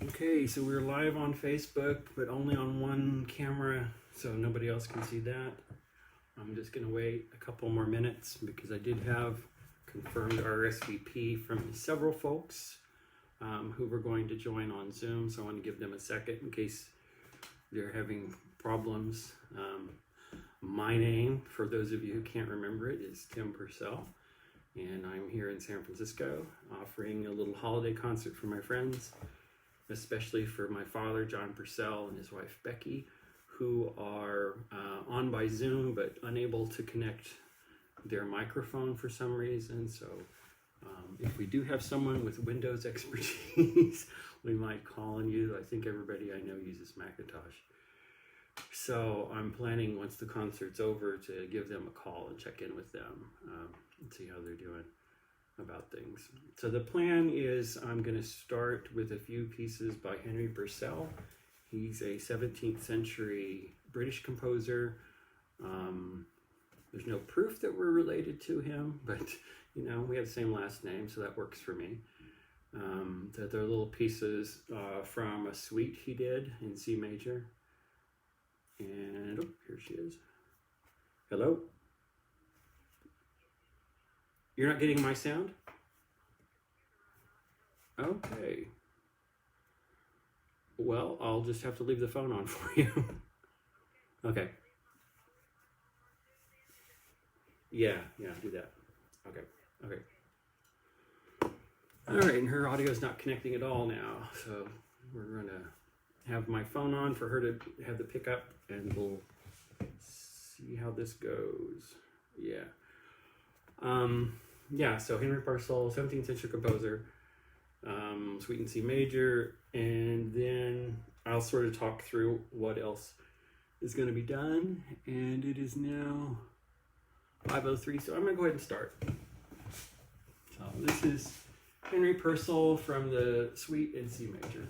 Okay, so we're live on Facebook, but only on one camera, so nobody else can see that. I'm just gonna wait a couple more minutes because I did have confirmed RSVP from several folks who were going to join on Zoom, so I want to give them a second in case they're having problems. My name, for those of you who can't remember it, is Tim Purcell, and I'm here in San Francisco offering a little holiday concert for my friends, especially for my father, John Purcell, and his wife, Becky, who are on by Zoom but unable to connect their microphone for some reason. So if we do have someone with Windows expertise, we might call on you. I think everybody I know uses Macintosh. So I'm planning, once the concert's over, to give them a call and check in with them and see how they're doing about things. So the plan is I'm going to start with a few pieces by Henry Purcell. He's a 17th century British composer. There's no proof that we're related to him, but you know, we have the same last name, so that works for me. They're little pieces from a suite he did in C major. And oh, here she is. Hello? You're not getting my sound? Okay. Well, I'll just have to leave the phone on for you. Okay. Yeah, do that. Okay. All right, and her audio is not connecting at all now, so we're gonna have my phone on for her to have the pickup, and we'll see how this goes. So Henry Purcell, 17th century composer, Suite in C major, and then I'll sort of talk through what else is going to be done. And it is now 5:03, so I'm going to go ahead and start. So this is Henry Purcell from the Suite in C major.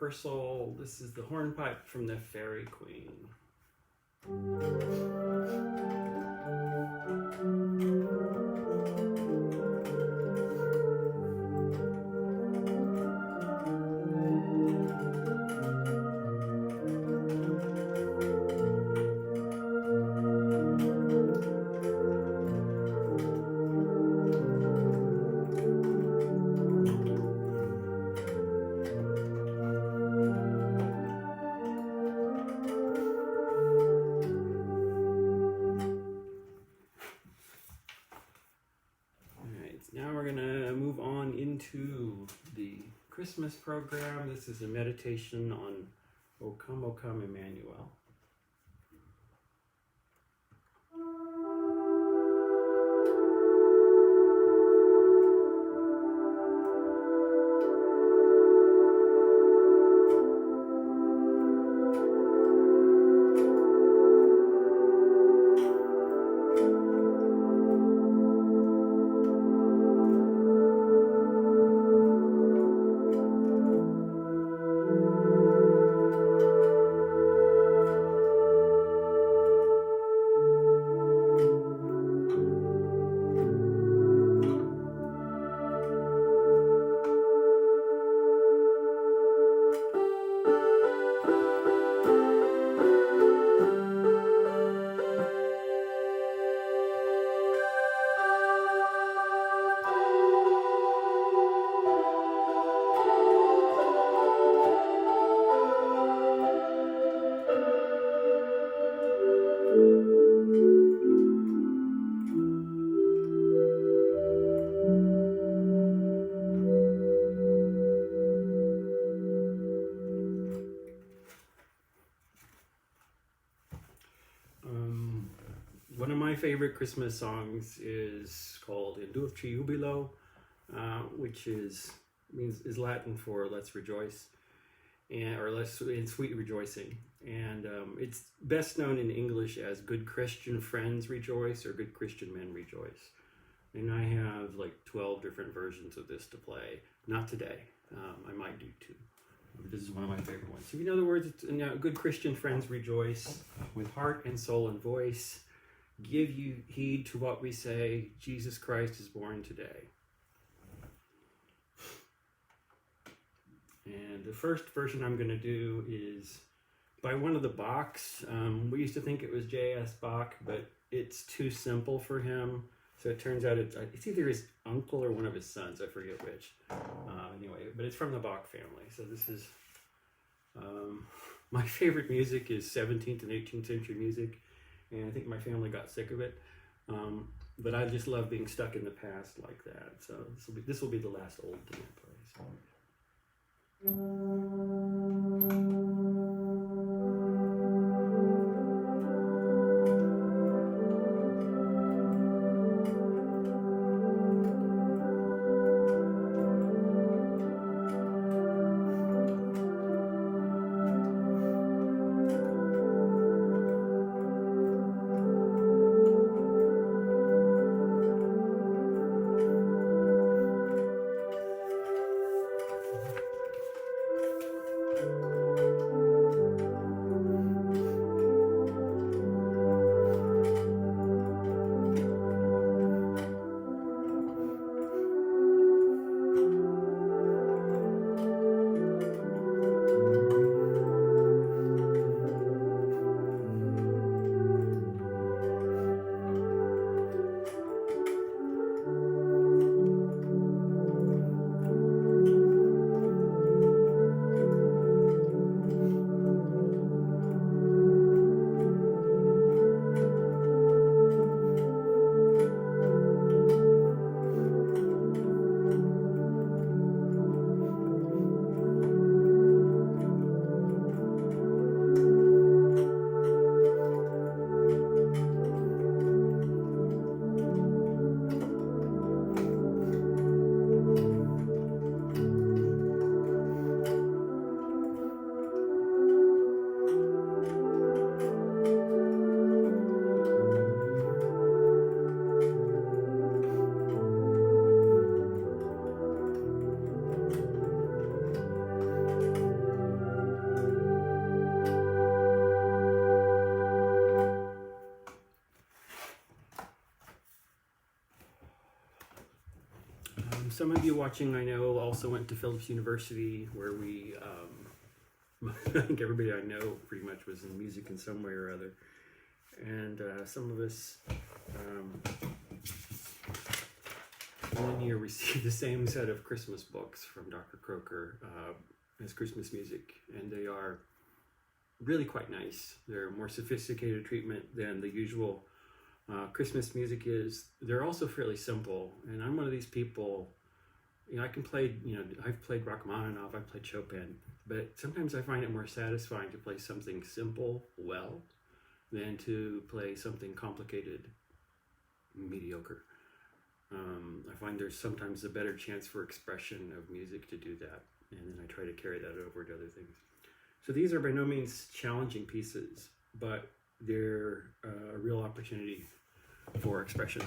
Purcell. This is the hornpipe from the Fairy Queen. Now we're going to move on into the Christmas program. This is a meditation on O Come, Emmanuel. One of my favorite Christmas songs is called In Dulce Jubilo, which is Latin for "Let's Rejoice," or "Let's in Sweet Rejoicing," and it's best known in English as "Good Christian Friends Rejoice" or "Good Christian Men Rejoice." And I have like 12 different versions of this to play. Not today. I might do two. This is one of my favorite ones. So, in other words, it's, "Good Christian friends rejoice with heart and soul and voice. Give you heed to what we say. Jesus Christ is born today." And the first version I'm going to do is by one of the Bachs. We used to think it was J.S. Bach, but it's too simple for him. So it turns out it's either his uncle or one of his sons. I forget which. Anyway, but it's from the Bach family. So this is my favorite music is 17th and 18th century music. And I think my family got sick of it. But I just love being stuck in the past like that. So this will be the last old thing I play. So. watching, I know, also went to Phillips University, where we, I think everybody I know pretty much was in music in some way or other. And some of us, one year received the same set of Christmas books from Dr. Croker as Christmas music, and they are really quite nice. They're more sophisticated treatment than the usual Christmas music is. They're also fairly simple, and I'm one of these people, I can play, I've played Rachmaninoff, I've played Chopin, but sometimes I find it more satisfying to play something simple well than to play something complicated mediocre. I find there's sometimes a better chance for expression of music to do that, and then I try to carry that over to other things. So these are by no means challenging pieces, but they're a real opportunity for expression.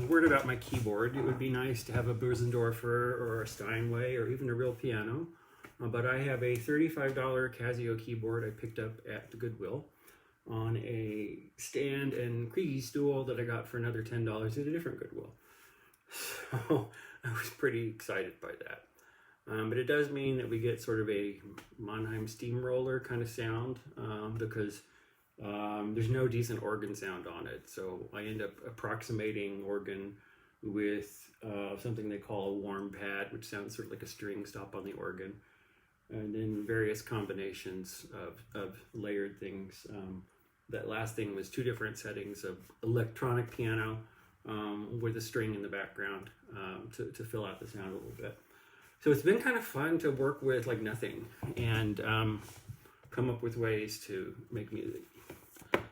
Word about my keyboard: it would be nice to have a Bösendorfer or a Steinway or even a real piano, but I have a $35 Casio keyboard I picked up at the Goodwill on a stand and Kriege stool that I got for another $10 at a different Goodwill. So I was pretty excited by that. But it does mean that we get sort of a Mannheim steamroller kind of sound, because there's no decent organ sound on it. So I end up approximating organ with something they call a warm pad, which sounds sort of like a string stop on the organ, and then various combinations of layered things. That last thing was 2 different settings of electronic piano with a string in the background to fill out the sound a little bit. So it's been kind of fun to work with like nothing and come up with ways to make music.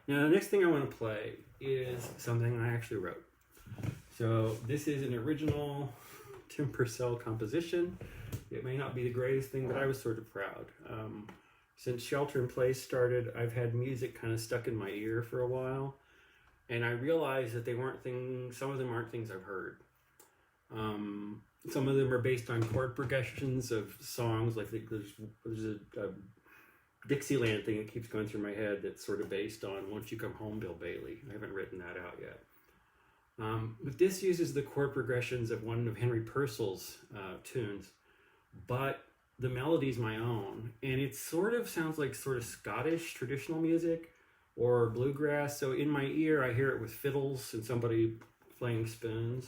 Now the next thing I want to play is something I actually wrote. So this is an original Tim Purcell composition. It may not be the greatest thing, but I was sort of proud. Since Shelter in Place started, I've had music kind of stuck in my ear for a while, and I realized that some of them aren't things I've heard. Some of them are based on chord progressions of songs, like there's a Dixieland thing that keeps going through my head that's sort of based on Won't You Come Home, Bill Bailey. I haven't written that out yet. But this uses the chord progressions of one of Henry Purcell's tunes, but the melody's my own, and it sort of sounds like sort of Scottish traditional music or bluegrass. So in my ear, I hear it with fiddles and somebody playing spoons.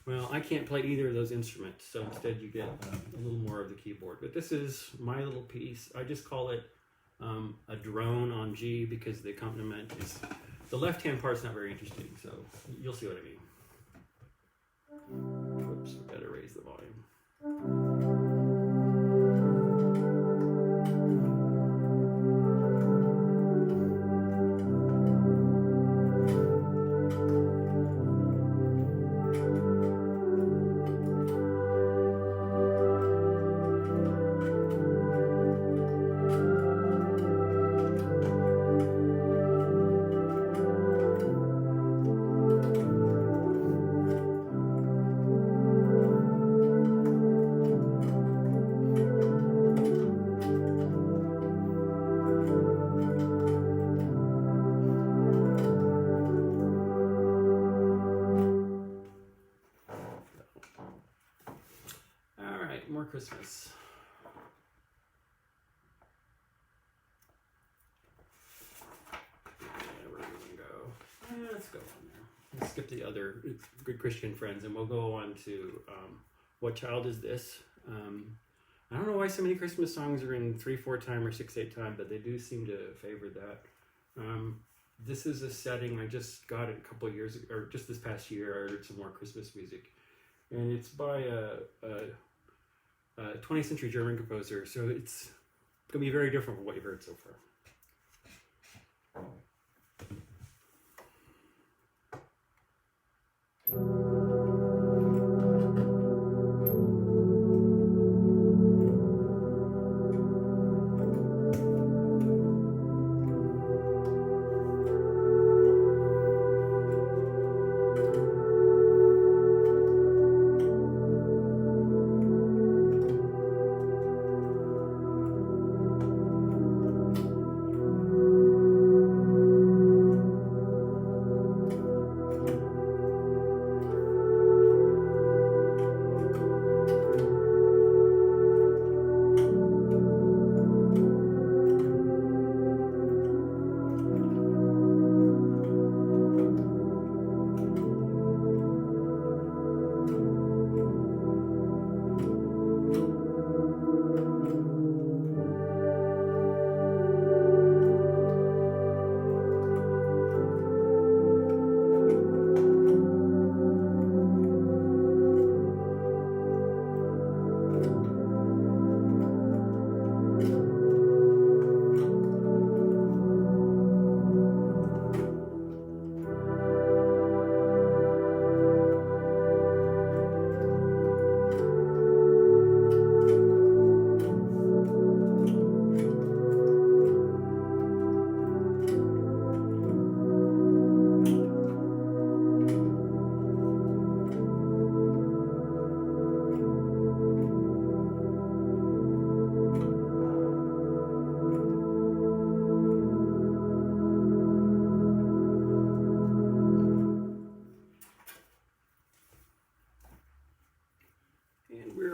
Well, I can't play either of those instruments, so instead you get a little more of the keyboard. But this is my little piece. I just call it a drone on G because the accompaniment is... The left-hand part's not very interesting, so you'll see what I mean. Whoops, I better raise the volume. Christmas. Where do we go? Let's go on there. Let's skip the other Good Christian Friends, and we'll go on to What Child Is This? I don't know why so many Christmas songs are in 3/4 time or 6/8 time, but they do seem to favor that. This is a setting I just got it a couple of years ago, or just this past year. I heard some more Christmas music, and it's by a 20th century German composer, so it's going to be very different from what you've heard so far.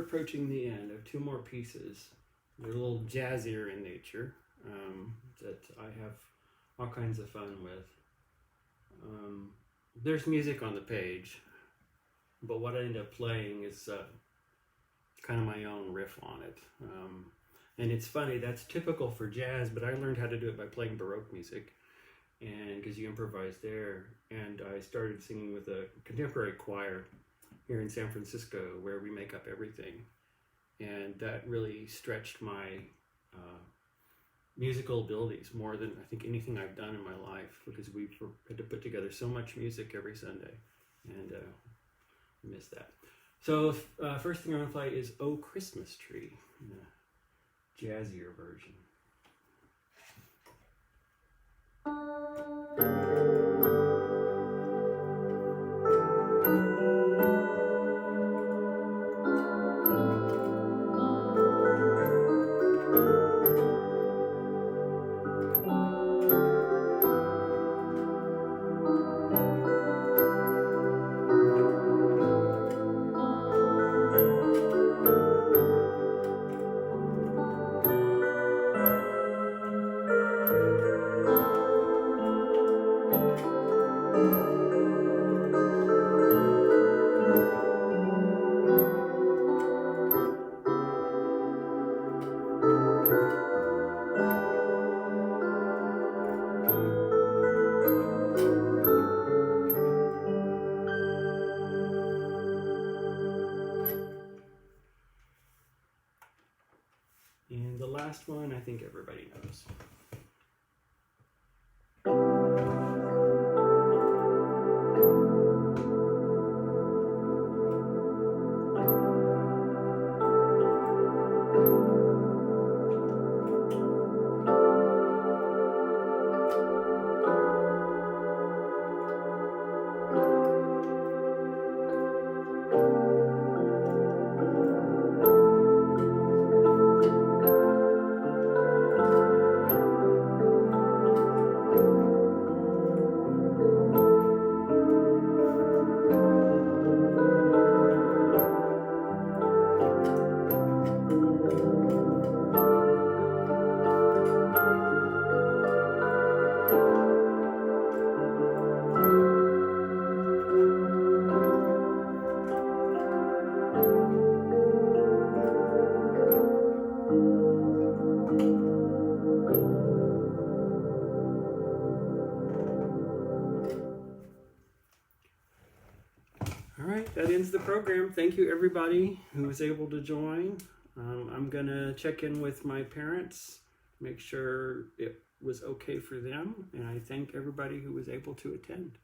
Approaching the end of two more pieces. They're a little jazzier in nature, that I have all kinds of fun with. There's music on the page, but what I end up playing is kind of my own riff on it. And it's funny, that's typical for jazz, but I learned how to do it by playing Baroque music, and because you improvise there. And I started singing with a contemporary choir here in San Francisco, where we make up everything, and that really stretched my musical abilities more than I think anything I've done in my life, because we had to put together so much music every Sunday, and I miss that. So first thing I'm going to play is "Oh Christmas Tree," in a jazzier version. And the last one, I think everybody knows. All right, that ends the program. Thank you, everybody who was able to join. I'm going to check in with my parents, make sure it was okay for them, and I thank everybody who was able to attend.